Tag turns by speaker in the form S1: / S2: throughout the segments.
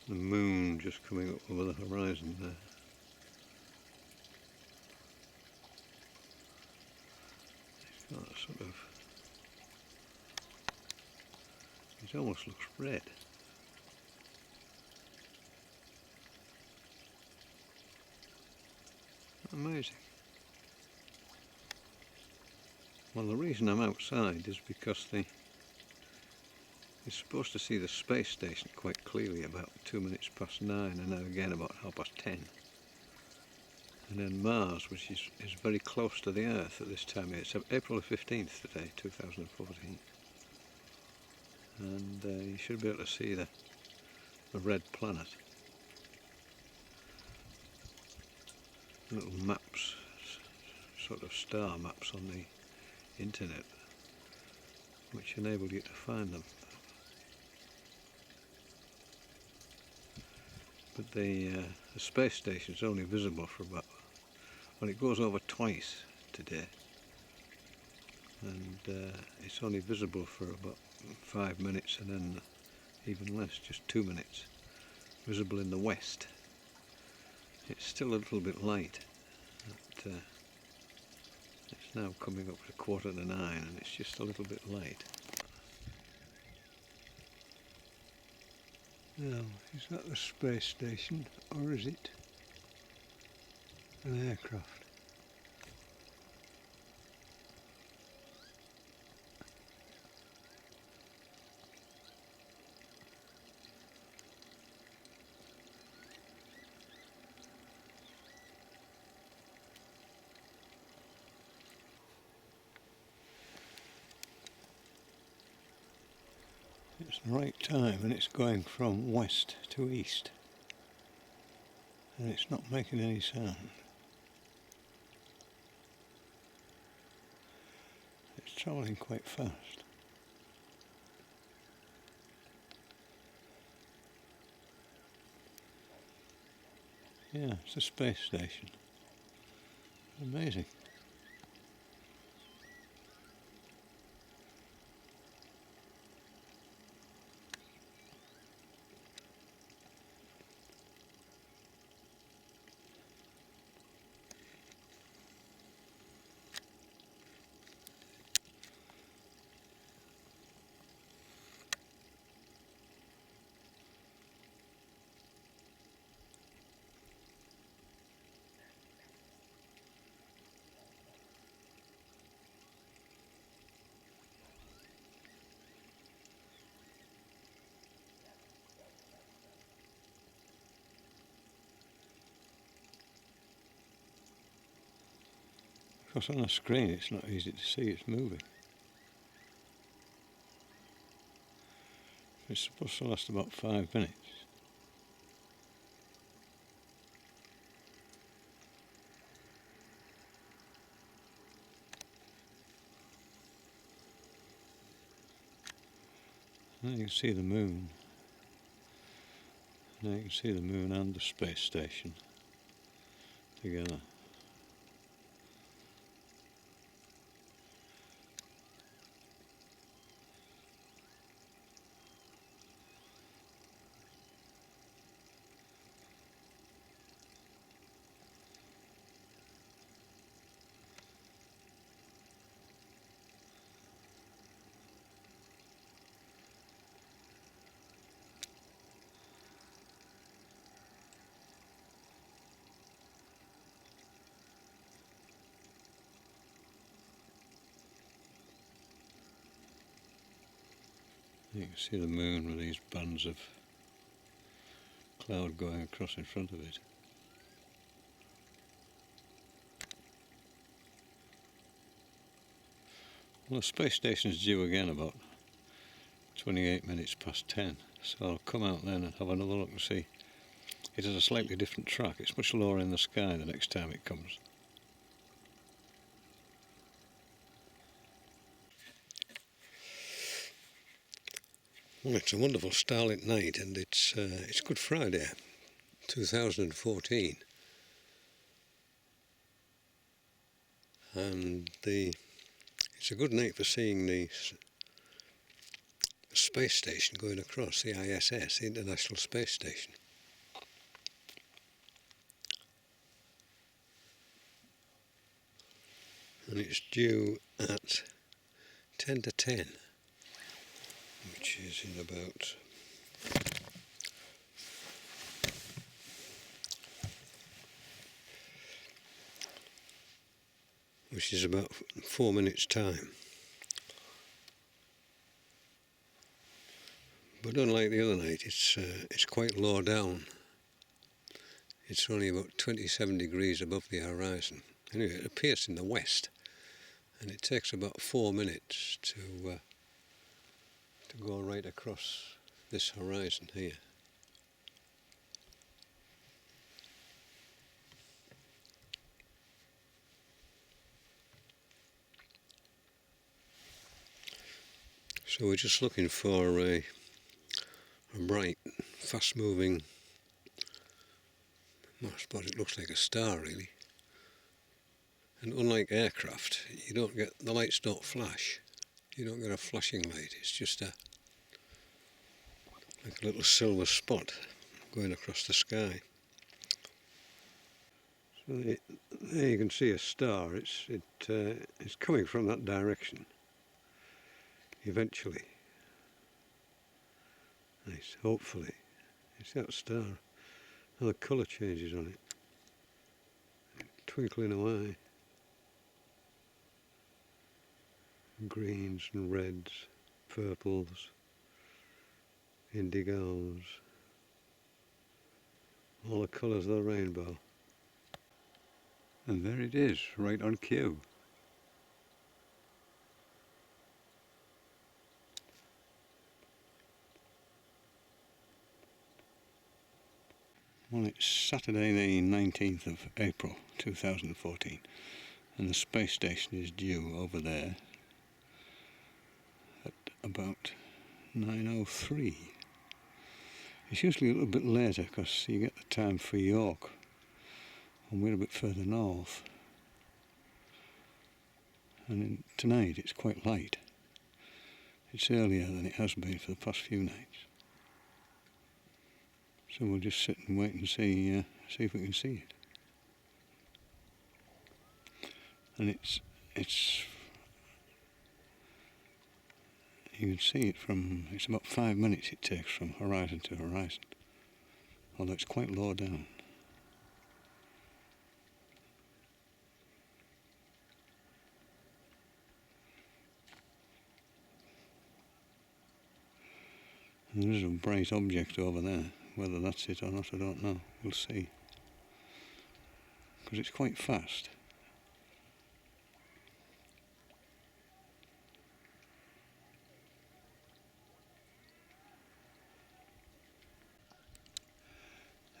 S1: The moon just coming up over the horizon there. It's got a sort of, it almost looks red. Amazing. Well, the reason I'm outside is because you're supposed to see the space station quite clearly about 2 minutes past 9, and now again about 10:30. And then Mars, which is very close to the Earth at this time. It's April the 15th today, 2014. And you should be able to see the red planet. Little maps, sort of star maps on the internet, which enable you to find them. But the space station is only visible for about, well, it goes over twice today, and it's only visible for about 5 minutes, and then even less, just 2 minutes, visible in the west. It's still a little bit light. It's now coming up to 9:15, and it's just a little bit light. Now, is that the space station, or is it an aircraft? It's the right time, and it's going from west to east, and it's not making any sound. It's travelling quite fast. Yeah, it's a space station. Amazing. Because on the screen it's not easy to see it's moving. It's supposed to last about 5 minutes. Now you can see the moon. Now you can see the moon and the space station together. You can see the moon with these bands of cloud going across in front of it. Well, the space station's due again about 28 minutes past 10, so I'll come out then and have another look and see. It has a slightly different track. It's much lower in the sky the next time it comes. Well, it's a wonderful starlit night, and it's Good Friday, 2014, and it's a good night for seeing the space station going across, the ISS, the International Space Station. And it's due at 10 to 10, which is in about which is about 4 minutes time. But unlike the other night, it's quite low down. It's only about 27 degrees above the horizon. Anyway, it appears in the west, and it takes about 4 minutes to go right across this horizon here. So we're just looking for a bright, fast-moving, well, I suppose it looks like a star really. And unlike aircraft, the lights don't flash. You don't get a flashing light. It's just like a little silver spot going across the sky. So there you can see a star. It's coming from that direction. Eventually. Nice, hopefully. It's that star. Now the colour changes on it. Twinkling away. Greens and reds, purples, indigos. All the colours of the rainbow. And there it is, right on cue. Well, it's Saturday the 19th of April 2014 and the space station is due over there at about 9:03. It's usually a little bit later because you get the time for York and we're a bit further north. And tonight it's quite light. It's earlier than it has been for the past few nights. So we'll just sit and wait and see if we can see it. And it's you can see it from, it's about 5 minutes it takes from horizon to horizon, although it's quite low down. And there is a bright object over there. Whether that's it or not, I don't know. We'll see. Because it's quite fast.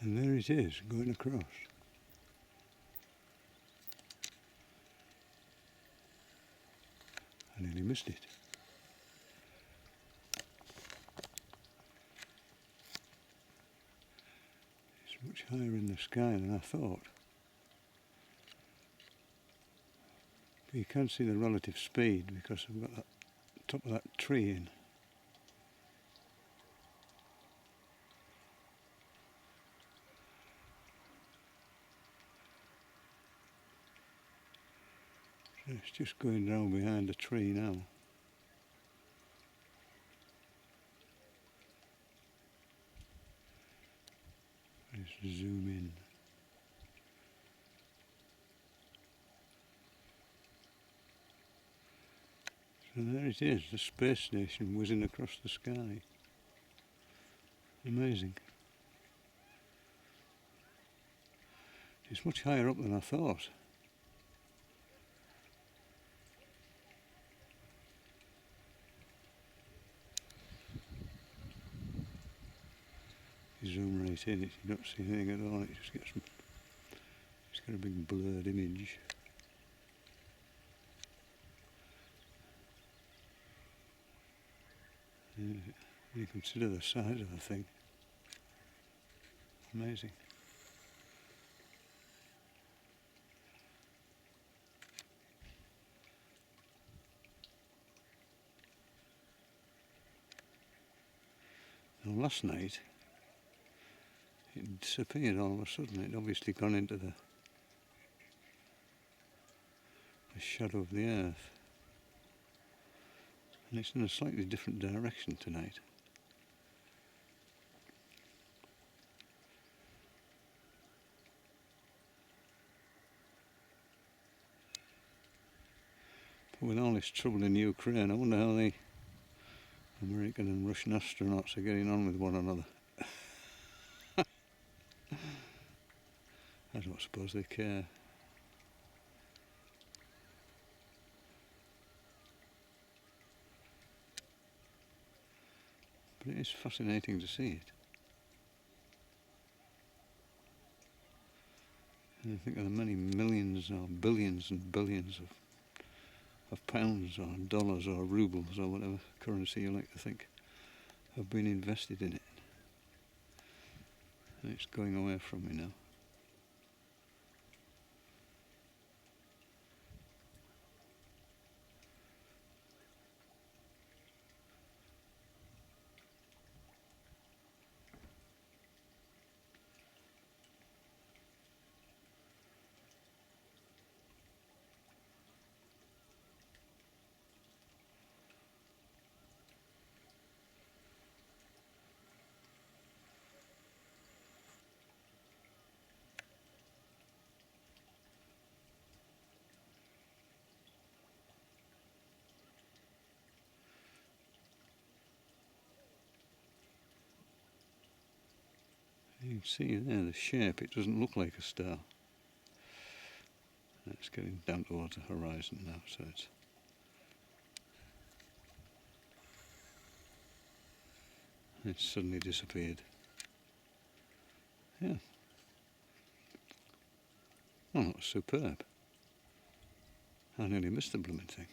S1: And there it is, going across. I nearly missed it. It's much higher in the sky than I thought. But you can't see the relative speed because I've got that top of that tree in. So it's just going down behind the tree now. Just zoom in. So there it is, the space station whizzing across the sky. Amazing. It's much higher up than I thought. You zoom right in it, you don't see anything at all, it's got a big blurred image. You consider the size of the thing. Amazing. Now last night it disappeared all of a sudden. It obviously gone into the shadow of the earth. And it's in a slightly different direction tonight. But with all this trouble in Ukraine, I wonder how the American and Russian astronauts are getting on with one another. I don't suppose they care. But it is fascinating to see it. And I think of the many millions or billions and billions of pounds or dollars or rubles or whatever currency you like to think have been invested in it. And it's going away from me now. You can see there the shape, it doesn't look like a star. It's getting down towards the horizon now, so it's suddenly disappeared. Yeah. Oh, that was superb. I nearly missed the blooming thing.